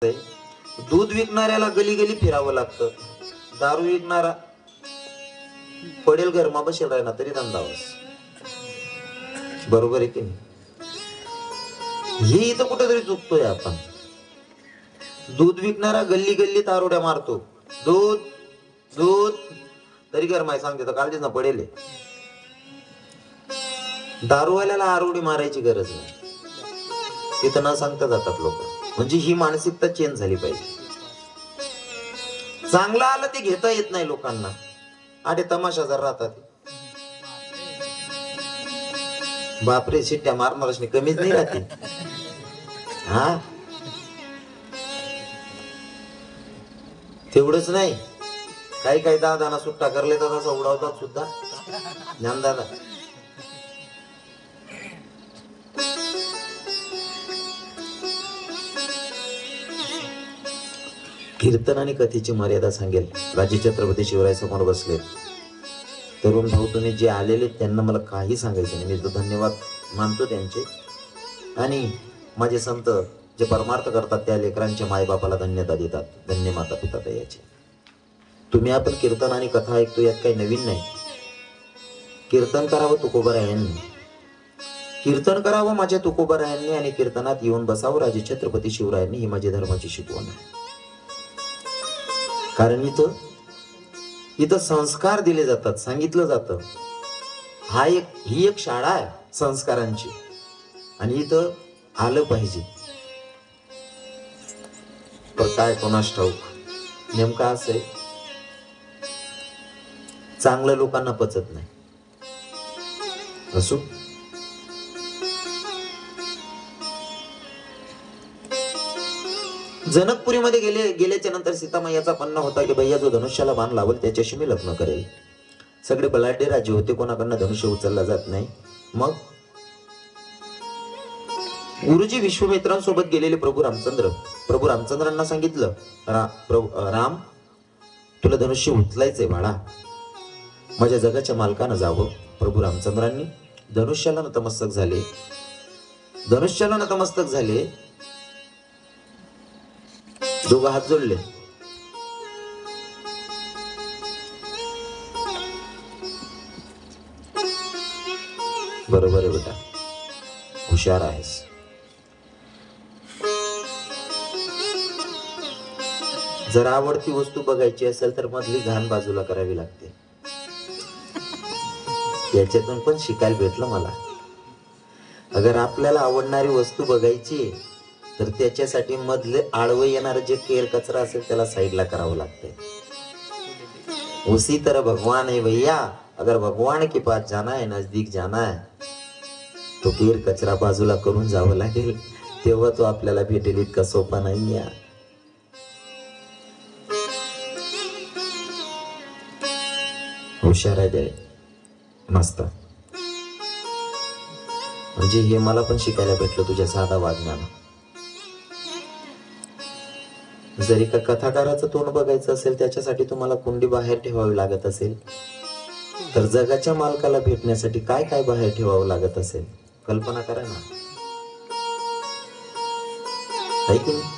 दूध विकणाऱ्याला गली गली फिरावं लागतं, दारू विकणारा पडेल घरमा बसेल राहिना तरी धंदावस. बरोबर आहे की नाही? हे इथं कुठेतरी चुकतोय आपण. दूध विकणारा गल्ली गल्ली तारोड्या मारतो, दूध दूध तरी गरमाय सांगते तर काल ना पडेल. दारूवाल्याला आरोडी मारायची गरज नाही, तिथं न सांगता जातात लोक. म्हणजे ही मानसिकता चेंज झाली पाहिजे. चांगलं आलं ते घेता येत नाही लोकांना, आडे तमाशा जर राहतात. बापरे, शिट्ट्या मारणारच नाही, कमीच नाही राहते. हा तेवढंच नाही, काही काही दादाना सुट्टा करले तर तसा उडवतात सुद्धा. ज्ञानदादा कीर्तन आणि कथेची मर्यादा सांगेल. राजे छत्रपती शिवराय समोर बसले. तरुण भाऊ तुम्ही जे आलेले त्यांना मला काही सांगायचं नाही, मी तो धन्यवाद मानतो त्यांचे. आणि माझे संत जे परमार्थ करतात त्या लेकरांच्या मायबापाला धन्यता देतात, धन्य माता पिता याचे. तुम्ही आपण कीर्तन आणि कथा ऐकतो, यात काही नवीन नाही. कीर्तन करावं तुकोबारायांनी, कीर्तन करावं माझ्या तुकोबारायांनी, आणि कीर्तनात येऊन बसावं राजे छत्रपती शिवरायांनी. ही माझी धर्माची शिकवण आहे. कारण इथं संस्कार दिले जातात, सांगितलं जातं. ही एक शाळा आहे संस्कारांची, आणि इथं आलं पाहिजे. पण काय कोणास ठाऊक नेमकं असं आहे, चांगलं लोकांना पचत नाही. असो, जनकपुरीमध्ये गेल्याच्या नंतर सीतामाईचा म्हणणं होता की भैया जो धनुष्याला बाण लावल त्याच्याशी मी लग्न करेल. सगळे बलाढ्य राजे होते, कोणाकडनं धनुष्य उचलला जात नाही. मग गुरुजी विश्वामित्रांसोबत गेलेले प्रभू रामचंद्रांना सांगितलं, राम तुला धनुष्य उचलायचंय बाळा, माझ्या जगाच्या मालकानं जावं. प्रभू रामचंद्रांनी धनुष्याला नतमस्तक झाले, दोघं हात जोडले. बरोबर आहे बेटा, हुशार आहेस. जर आवडती वस्तू बघायची असेल तर मधली घाण बाजूला करावी लागते. याच्यातून पण शिकायला भेटलं मला. अगर आपल्याला आवडणारी वस्तू बघायची तर त्याच्यासाठी मधले आडवं येणारं जे केर कचरा असेल त्याला साईडला करावं लागतंय. उसी तरह भगवान है भैया, अगर भगवान के पास जाना है, नजदीक जाना है, तो केर कचरा बाजूला करून जावं लागेल, तेव्हा तो आपल्याला भेटेल. इतका सोपा नाही आहे. हुशार आहे मस्त. म्हणजे हे मला पण शिकायला भेटलं तुझ्या साधा वागण्यानं. जरी का कथाकाराचं तोंड बघायचं असेल त्याच्यासाठी तुम्हाला कुंडी बाहेर ठेवावी लागत असेल, तर जगाच्या मालकाला भेटण्यासाठी काय काय बाहेर ठेवावं लागत असेल कल्पना करा ना. आहे की नाही?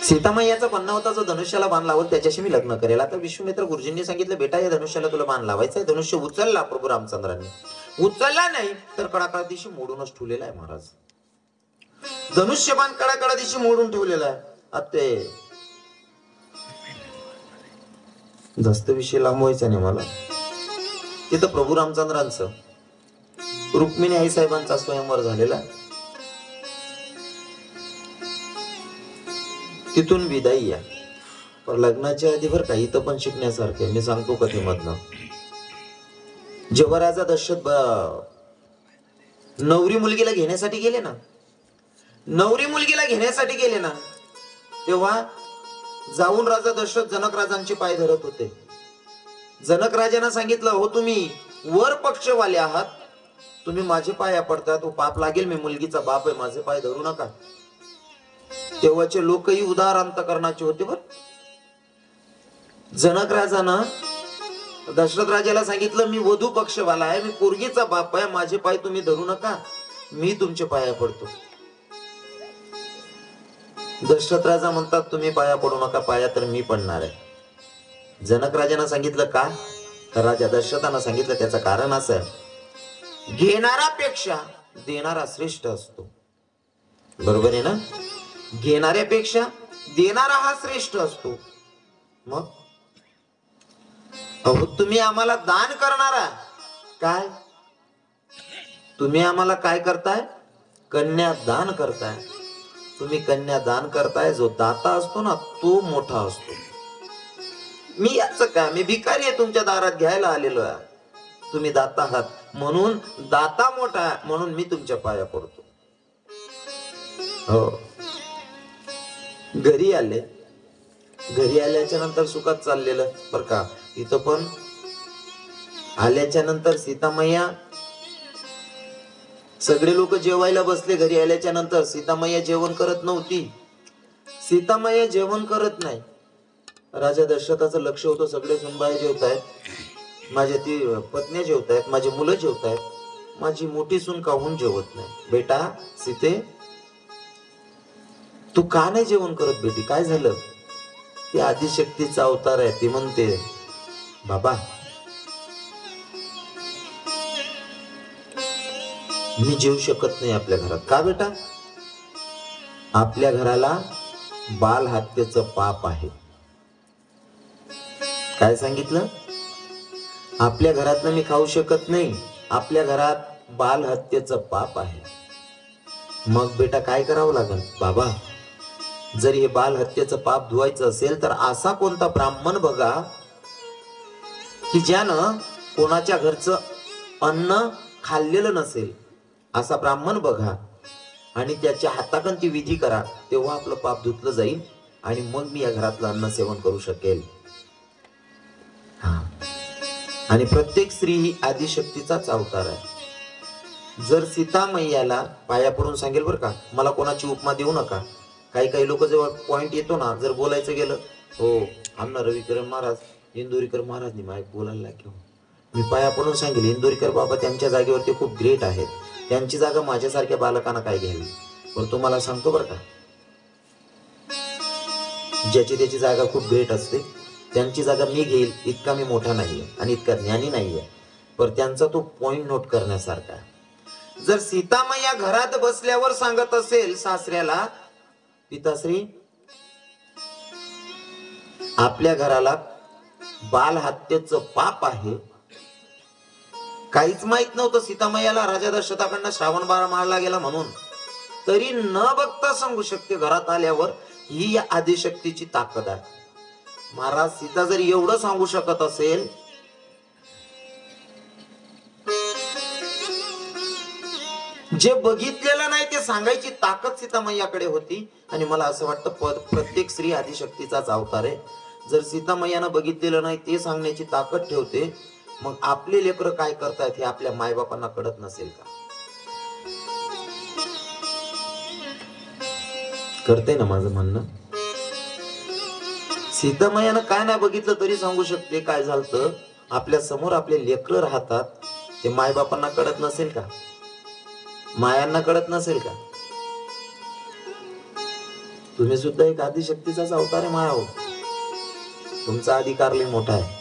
सीतामाईचं म्हणणं होता जो धनुष्याला बाण लावल त्याच्याशी मी लग्न करेल. आता विश्वामित्र गुरुजींनी सांगितलं, बेटा या धनुष्याला तुला बाण लावायचा आहे. धनुष्य उचलला प्रभू रामचंद्रांनी, उचलला नाही तर कडाकडा दिशी मोडूनच ठेवलेला आहे महाराज. धनुष्यबाण कडाकडा दिशी मोडून ठेवलेला आहे. आता जास्त विषय लांबवायचा नाही मला. तिथं प्रभू रामचंद्रांचं रुक्मिणी आई साहेबांचा स्वयंवर झालेला. तिथून विदाई या. पण लग्नाच्या आधी बरं काही तर पण शिकण्यासारखे मी सांगतो कथेमधनं. जेव्हा राजा दशरथ नवरी मुलगीला घेण्यासाठी गेले ना, तेव्हा जाऊन राजा दशरथ जनक राजांचे पाय धरत होते. जनक राजांना सांगितलं, हो तुम्ही वर पक्षवाले आहात, तुम्ही माझे पाया पडतात, तो पाप लागेल, मी मुलगीचा बाप आहे, माझे पाय धरू नका. तेव्हाचे लोकही उदार अंतकरणाचे होते. बर जनक राजानं दशरथ राजाला सांगितलं, मी वधू पक्षवाला आहे, मी पोरगीचा बाप आहे, माझे पाय तुम्ही धरू नका, मी तुमचे पाया पडतो. दशरथ राजा म्हणतात, तुम्ही पाया पडू नका, पाया तर मी पडणार आहे. जनक राजांना सांगितलं का? तर राजा दशरथांना सांगितलं, त्याचं कारण असं, घेणाऱ्यापेक्षा देणारा श्रेष्ठ असतो. बरोबर आहे ना? घेणाऱ्यापेक्षा देणारा हा श्रेष्ठ असतो. मग अहो, तुम्ही आम्हाला दान करणारा काय? तुम्ही आम्हाला काय करताय? कन्यादान करताय. तुम्ही कन्यादान करताय. जो दाता असतो ना, तो मोठा असतो. मी याच काय, मी भिकारी आहे, तुमच्या दारात घ्यायला आलेलो आहे. तुम्ही दाता आहात म्हणून दाता मोठा आहे, म्हणून मी तुमच्या पाया पडतो. हो. घरी आले. घरी आल्याच्या नंतर सुखात चाललेलं बर का. इथं पण आल्याच्या नंतर सीतामैया, सगळे लोक जेवायला बसले. घरी आल्याच्या नंतर सीतामैया जेवण करत नव्हती. सीतामैया जेवण करत नाही. राजा दशरथाचं लक्ष होतं, सगळे सुनबाई जेवतायत, माझ्या ती पत्नी जेवतायत, माझी मुलं जेवतायत, माझी मोठी सून काहून जेवत नाही. बेटा सीते, तू का नाही जेवण करत बेटी? काय झालं? ती आदिशक्तीचा अवतार आहे. ती म्हणते, बाबा मी जेवू शकत नाही आपल्या घरात. का बेटा? आपल्या घराला बाल हत्येचं पाप आहे. काय सांगितलं? आपल्या घरातलं मी खाऊ शकत नाही, आपल्या घरात बाल हत्येचं पाप आहे. मग बेटा काय करावं लागेल? बाबा जर हे बाल हत्येचं पाप धुवायचं असेल तर असा कोणता ब्राह्मण बघा की ज्यानं कोणाच्या घरचं अन्न खाल्लेलं नसेल, असा ब्राह्मण बघा आणि त्याच्या हाताकन ती विधी करा, तेव्हा आपलं पाप धुतलं जाईल आणि मग मी या घरातलं अन्न सेवन करू शकेल. आणि प्रत्येक स्त्री ही आदिशक्तीचाच अवतार आहे. जर सीता मैयाला पाया पडून सांगेल बरं का, मला कोणाची उपमा देऊ नका. काही काही लोक जेव्हा पॉइंट येतो ना, जर बोलायचं गेलं, हो आमना रविकरण महाराज, इंदोरीकर महाराज नाही बोलायला लागले, मी पाया पडून सांगेल इंदोरीकर बाबा त्यांच्या जागेवरती खूप ग्रेट आहेत, त्यांची जागा माझ्यासारख्या बालकांना काय घ्यावी. पण तुम्हाला सांगतो बरं का, ज्याची त्याची जागा खूप ग्रेट असते, त्यांची जागा मी घेईल इतका मी मोठा नाहीये आणि इतका ज्ञानी नाहीये, पण त्यांचा तो पॉइंट नोट करण्यासारखा. जर सीतामैया घरात बसल्यावर सांगत असेल सासऱ्याला, पिताश्री आपल्या घराला बाल हत्येचं पाप आहे, काहीच माहित नव्हतं सीतामैयाला राजा दशरथाकडनं श्रावण बारा मारला गेला म्हणून, तरी न बघता सांगू शकते घरात आल्यावर, ही या आदिशक्तीची ताकद आहे. महाराज सीता जर एवढं सांगू शकत असेल, जे बघितलेलं नाही ते सांगायची ताकद सीतामैयाकडे होती. आणि मला असं वाटतं प्रत्येक स्त्री आदिशक्तीचाच अवतार आहे. जर सीतामैयानं बघितलेलं नाही ते सांगण्याची ताकद ठेवते, मग आपले लेकरं काय करतायत हे आपल्या मायबापांना कळत नसेल का? करते ना माझं म्हणणं. सीतामैयानं काय नाही बघितलं तरी सांगू शकते काय झालं. आपल्या समोर आपले लेकरं राहतात, ते मायबापांना कळत नसेल का? मायांना कळत नसेल का? तुम्ही सुद्धा एक आदिशक्तीचाच अवतार आहे माया हो. तुमचा अधिकार लय मोठा आहे.